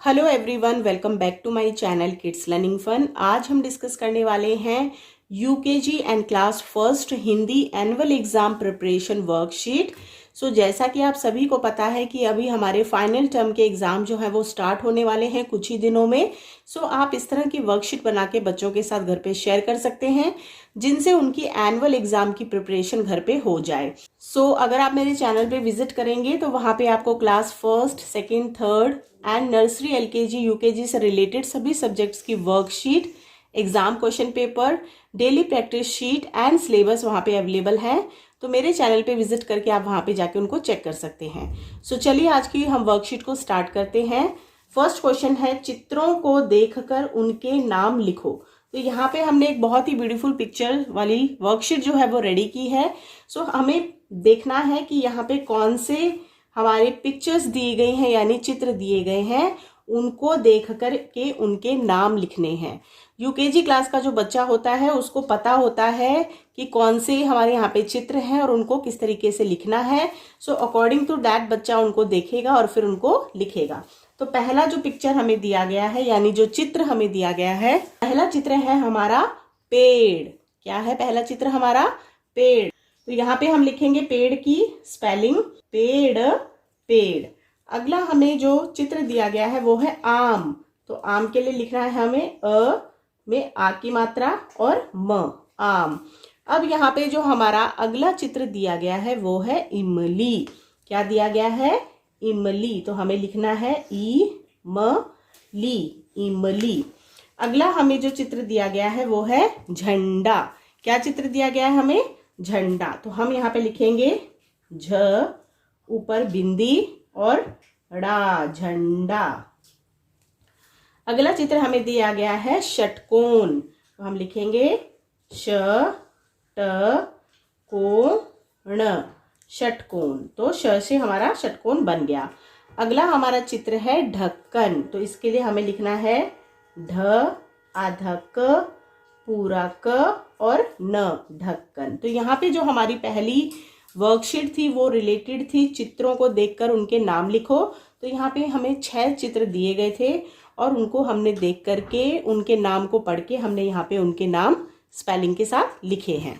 Hello everyone, welcome back to my channel kids learning fun. आज हम discuss करने वाले हैं UKG and class first Hindi annual exam preparation worksheet. So जैसा कि आप सभी को पता है कि अभी हमारे फाइनल टर्म के एग्जाम जो है वो स्टार्ट होने वाले हैं कुछ ही दिनों में। सो आप इस तरह की वर्कशीट बना के बच्चों के साथ घर पे शेयर कर सकते हैं जिनसे उनकी एनुअल एग्जाम की प्रिपरेशन घर पे हो जाए। अगर आप मेरे चैनल पे विजिट करेंगे तो वहां पे आपको class first, second, third and nursery, LKG, UKG से रिलेटेड सभी सब्जेक्ट्स की worksheet, exam question paper, daily practice sheet and syllabus वहां पे अवेलेबल है। तो मेरे चैनल पे विजिट करके आप वहां पे जाके उनको चेक कर सकते हैं। चलिए आज की हम वर्कशीट को स्टार्ट करते हैं। फर्स्ट क्वेश्चन है, चित्रों को देखकर उनके नाम लिखो। तो यहाँ पे हमने एक बहुत ही ब्यूटीफुल पिक्चर वाली वर्कशीट जो है वो रेडी की है। हमें देखना है कि यहाँ पे कौन से हमारे पिक्चर्स दिए गए हैं यानी चित्र दिए गए हैं, उनको देख कर के उनके नाम लिखने हैं। यूकेजी क्लास का जो बच्चा होता है उसको पता होता है कि कौन से हमारे यहाँ पे चित्र हैं और उनको किस तरीके से लिखना है। अकॉर्डिंग टू दैट बच्चा उनको देखेगा और फिर उनको लिखेगा। तो पहला जो पिक्चर हमें दिया गया है यानी जो चित्र हमें दिया गया है, पहला चित्र है हमारा पेड़। क्या है पहला चित्र हमारा? पेड़। तो यहाँ पे हम लिखेंगे पेड़ की स्पेलिंग, पेड़, पेड़। अगला हमें जो चित्र दिया गया है वो है आम। तो आम के लिए लिखना है हमें अ में आ की मात्रा और म, आम। अब यहाँ पे जो हमारा अगला चित्र दिया गया है वो है इमली। क्या दिया गया है? इमली। तो हमें लिखना है ई म ली, इमली। अगला हमें जो चित्र दिया गया है वो है झंडा। क्या चित्र दिया गया है हमें? झंडा। तो हम यहाँ पे लिखेंगे झ, ऊपर बिंदी और ड़ा, झंडा। अगला चित्र हमें दिया गया है षटकोण। तो हम लिखेंगे श ट को ण, षटकोण। तो श से हमारा षटकोण बन गया। अगला हमारा चित्र है ढक्कन। तो इसके लिए हमें लिखना है ढ, आधा क, पूरा क और न, ढक्कन। तो यहाँ पे जो हमारी पहली वर्कशीट थी वो रिलेटेड थी चित्रों को देखकर उनके नाम लिखो। तो यहाँ पे हमें 6 चित्र दिए गए थे और उनको हमने देख करके उनके नाम को पढ़ के हमने यहाँ पे उनके नाम स्पेलिंग के साथ लिखे हैं।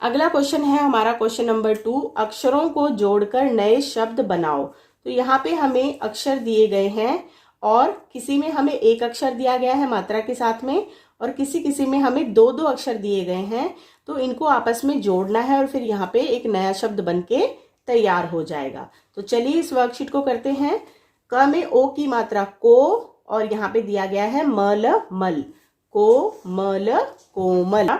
अगला क्वेश्चन है हमारा क्वेश्चन नंबर 2, अक्षरों को जोड़कर नए शब्द बनाओ। तो यहाँ पे हमें अक्षर दिए गए हैं और किसी में हमें एक अक्षर दिया गया है मात्रा के साथ में और किसी किसी में हमें 2-2 अक्षर दिए गए हैं। तो इनको आपस में जोड़ना है और फिर यहाँ पे एक नया शब्द बनके तैयार हो जाएगा। तो चलिए इस वर्कशीट को करते हैं। क में ओ की मात्रा को और यहाँ पे दिया गया है मल, मल, को मल, कोमल।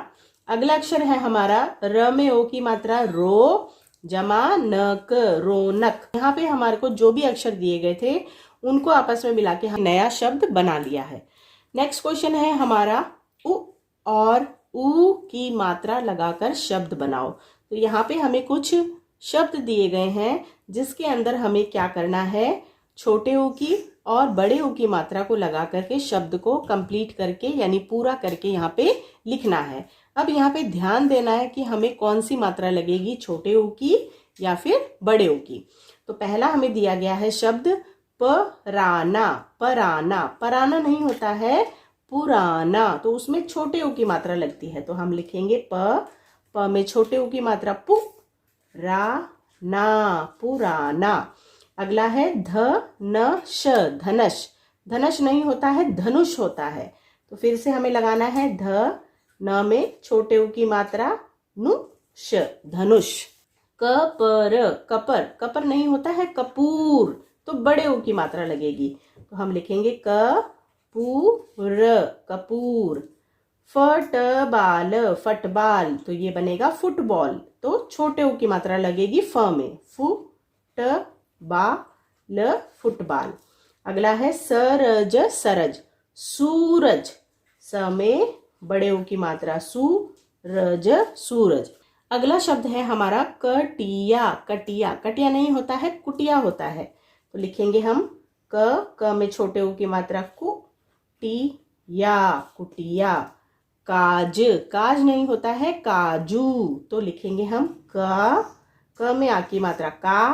अगला अक्षर है हमारा र में ओ की मात्रा रो, जमा नक, रोनक। यहाँ पे हमारे को जो भी अक्षर दिए गए थे उनको आपस में मिला के हम नया शब्द बना लिया है। नेक्स्ट क्वेश्चन है हमारा उ और ऊ की मात्रा लगाकर शब्द बनाओ। तो यहाँ पे हमें कुछ शब्द दिए गए हैं जिसके अंदर हमें क्या करना है, छोटे ऊ की और बड़े ऊ की मात्रा को लगा करके शब्द को कंप्लीट करके यानी पूरा करके यहाँ पे लिखना है। अब यहाँ पे ध्यान देना है कि हमें कौन सी मात्रा लगेगी, छोटे ऊ की या फिर बड़े ऊ की। तो पहला हमें दिया गया है शब्द पराना, पराना। पराना नहीं होता है पुराना, तो उसमें छोटे ऊ की मात्रा लगती है। तो हम लिखेंगे प में छोटे ऊ की मात्रा पु, रा ना, पुराना। अगला है ध न श, धनश। धनश नहीं होता है, धनुष होता है। तो फिर से हमें लगाना है ध न में छोटे ऊ की मात्रा नु श, धनुष। कपर, कपर। कपर नहीं होता है कपूर, तो बड़े ऊ की मात्रा लगेगी। तो हम लिखेंगे क पूर, कपूर। Football, football. तो ये बनेगा फुटबॉल। तो छोटे ऊ की मात्रा लगेगी फ में, फुट बा ल, फुटबॉल। अगला है सरज, सरज, सूरज। स में बड़े ऊ की मात्रा सू, रज, सूरज। अगला शब्द है हमारा कटिया, कटिया। कटिया नहीं होता है, कुटिया होता है। तो लिखेंगे हम क में छोटे ऊ की मात्रा कु, टी या, कुटिया। काज, काज नहीं होता है काजू। तो लिखेंगे हम क में आ की मात्रा का,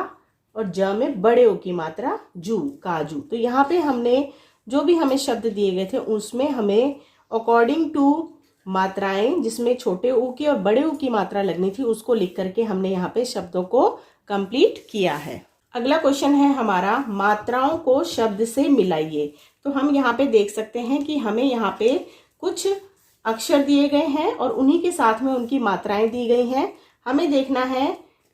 और ज में बड़े ऊ की मात्रा जू, काजू। तो यहाँ पे हमने जो भी हमें शब्द दिए गए थे उसमें हमें अकॉर्डिंग टू मात्राएं जिसमें छोटे ऊ की और बड़े ऊ की मात्रा लगनी थी उसको लिख करके हमने यहाँ पे शब्दों को कंप्लीट किया है। अगला क्वेश्चन है हमारा, मात्राओं को शब्द से मिलाइए। तो हम यहाँ पे देख सकते हैं कि हमें यहाँ पे कुछ अक्षर दिए गए हैं और उन्हीं के साथ में उनकी मात्राएं दी गई हैं। हमें देखना है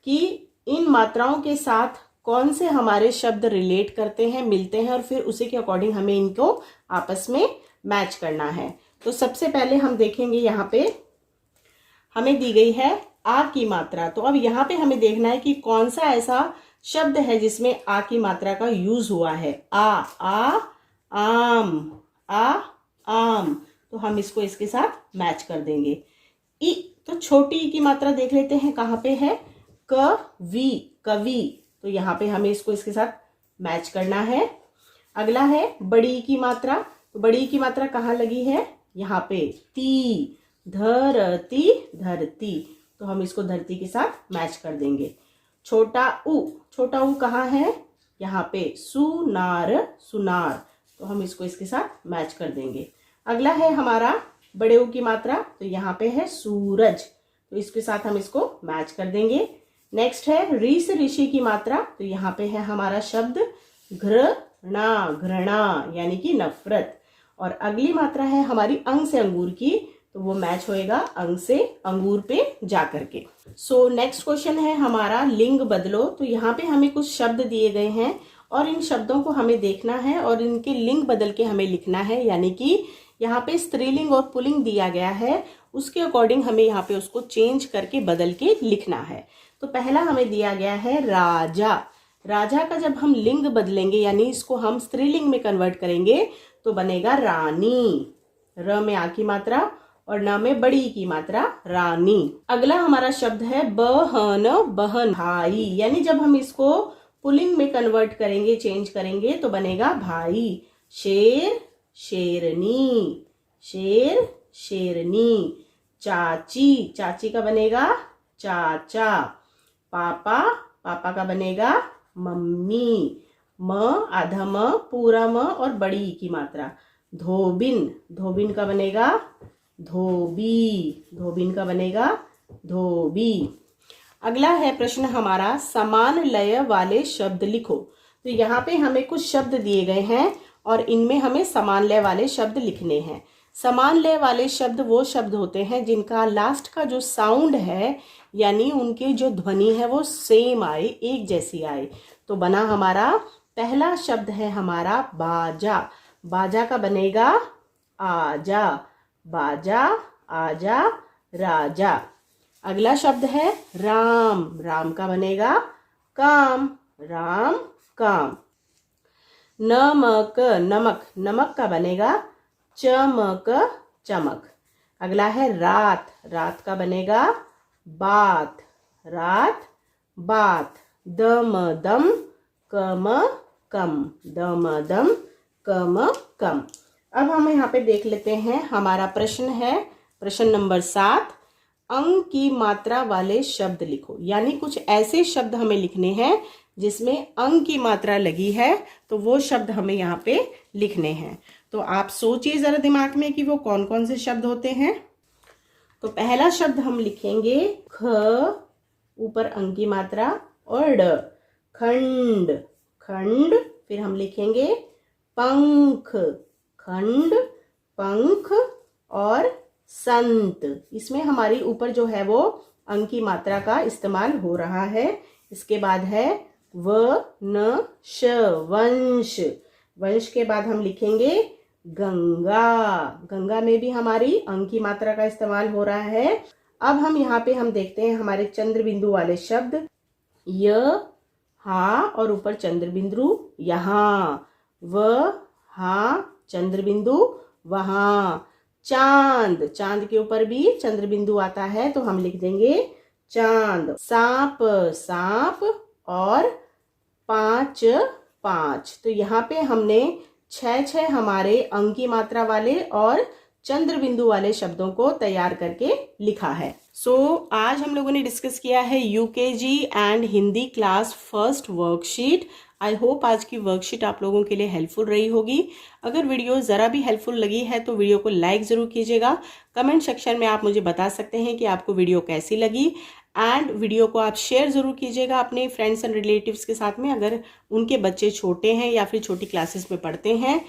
कि इन मात्राओं के साथ कौन से हमारे शब्द रिलेट करते हैं, मिलते हैं, और फिर उसी के अकॉर्डिंग हमें इनको आपस में मैच करना है। तो सबसे पहले हम देखेंगे यहाँ पे हमें दी गई है आ की मात्रा। तो अब यहाँ पे हमें देखना है कि कौन सा ऐसा शब्द है जिसमें आ की मात्रा का यूज हुआ है। आ आम, आ आम। तो हम इसको इसके साथ मैच कर देंगे। ई, तो छोटी ई की मात्रा देख लेते हैं कहाँ पे है। कवि, कवि। तो यहाँ पे हमें इसको इसके साथ मैच करना है। अगला है बड़ी ई की मात्रा। तो बड़ी ई की मात्रा कहाँ लगी है, यहाँ पे। ती, धरती, धरती। तो हम इसको धरती के साथ मैच कर देंगे। छोटा ऊ कहाँ है, यहाँ पे। सुनार, सुनार। तो हम इसको इसके साथ मैच कर देंगे। अगला है हमारा बड़े ऊ की मात्रा। तो यहाँ पे है सूरज। तो इसके साथ हम इसको मैच कर देंगे। नेक्स्ट है री से ऋषि की मात्रा। तो यहाँ पे है हमारा शब्द घृणा, घृणा यानी कि नफरत। और अगली मात्रा है हमारी अंग से अंगूर की। तो वो मैच होएगा अंग से अंगूर पे जा करके। सो नेक्स्ट क्वेश्चन है हमारा लिंग बदलो। तो यहाँ पे हमें कुछ शब्द दिए गए हैं और इन शब्दों को हमें देखना है और इनके लिंग बदल के हमें लिखना है। यानी कि यहाँ पे स्त्रीलिंग और पुल्लिंग दिया गया है, उसके अकॉर्डिंग हमें यहाँ पे उसको चेंज करके बदल के लिखना है। तो पहला हमें दिया गया है राजा। राजा का जब हम लिंग बदलेंगे यानी इसको हम स्त्रीलिंग में कन्वर्ट करेंगे तो बनेगा रानी। र में आ की मात्रा और न में बड़ी की मात्रा, रानी। अगला हमारा शब्द है बहन, बहन, भाई। यानी जब हम इसको पुल्लिंग में कन्वर्ट करेंगे, चेंज करेंगे तो बनेगा भाई। शेर, शेरनी, शेर, शेरनी। चाची, चाची का बनेगा चाचा। पापा, पापा का बनेगा मम्मी। म आधा म, पूरा म और बड़ी की मात्रा। धोबिन, धोबिन का बनेगा धोबी, धोबिन का बनेगा धोबी। अगला है प्रश्न हमारा, समान लय वाले शब्द लिखो। तो यहाँ पे हमें कुछ शब्द दिए गए हैं और इनमें हमें समान लय वाले शब्द लिखने हैं। समान लय वाले शब्द वो शब्द होते हैं जिनका लास्ट का जो साउंड है यानी उनकी जो ध्वनि है वो सेम आए, एक जैसी आए। तो बना हमारा पहला शब्द है हमारा बाजा। बाजा का बनेगा आजा, बाजा, आजा, राजा। अगला शब्द है राम। राम का बनेगा काम, राम, काम। नमक, नमक, नमक का बनेगा चमक, चमक। अगला है रात। रात का बनेगा बात, रात, बात। दम, दम, कम, कम, दम, दम, कम, कम। अब हम यहाँ पे देख लेते हैं हमारा प्रश्न है प्रश्न नंबर 7, अंग की मात्रा वाले शब्द लिखो। यानी कुछ ऐसे शब्द हमें लिखने हैं जिसमें अंग की मात्रा लगी है, तो वो शब्द हमें यहाँ पे लिखने हैं। तो आप सोचिए जरा दिमाग में कि वो कौन कौन से शब्द होते हैं। तो पहला शब्द हम लिखेंगे ख, ऊपर अंग की मात्रा, और ड, खंड, खंड। फिर हम लिखेंगे पंख, खंड, पंख, और संत। इसमें हमारी ऊपर जो है वो अंग की मात्रा का इस्तेमाल हो रहा है। इसके बाद है व न श, वंश। वंश के बाद हम लिखेंगे गंगा। गंगा में भी हमारी अंग की मात्रा का इस्तेमाल हो रहा है। अब हम यहाँ पे हम देखते हैं हमारे चंद्र बिंदु वाले शब्द, य, हा और ऊपर चंद्र बिंदु यहाँ, व, हा, चंद्र बिंदु वहाँ। चांद, चांद के ऊपर भी चंद्र बिंदु आता है तो हम लिख देंगे चांद। सांप, सांप, और 5, 5। तो यहाँ पे हमने 6 हमारे अंग की मात्रा वाले और चंद्र बिंदु वाले शब्दों को तैयार करके लिखा है। आज हम लोगों ने डिस्कस किया है UKG and Hindi class first worksheet. I hope आज की वर्कशीट आप लोगों के लिए हेल्पफुल रही होगी। अगर वीडियो ज़रा भी हेल्पफुल लगी है तो वीडियो को लाइक ज़रूर कीजिएगा। कमेंट सेक्शन में आप मुझे बता सकते हैं कि आपको वीडियो कैसी लगी, एंड वीडियो को आप शेयर ज़रूर कीजिएगा अपने फ्रेंड्स एंड रिलेटिव्स के साथ में, अगर उनके बच्चे छोटे हैं या फिर छोटी क्लासेस में पढ़ते हैं।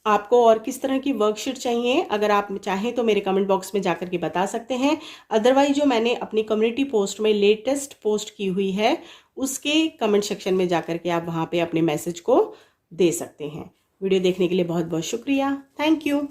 आपको और किस तरह की वर्कशीट चाहिए, अगर आप चाहें तो मेरे कमेंट बॉक्स में जाकर के बता सकते हैं। अदरवाइज जो मैंने अपनी कम्युनिटी पोस्ट में लेटेस्ट पोस्ट की हुई है उसके कमेंट सेक्शन में जाकर के आप वहाँ पे अपने मैसेज को दे सकते हैं। वीडियो देखने के लिए बहुत बहुत शुक्रिया। Thank you.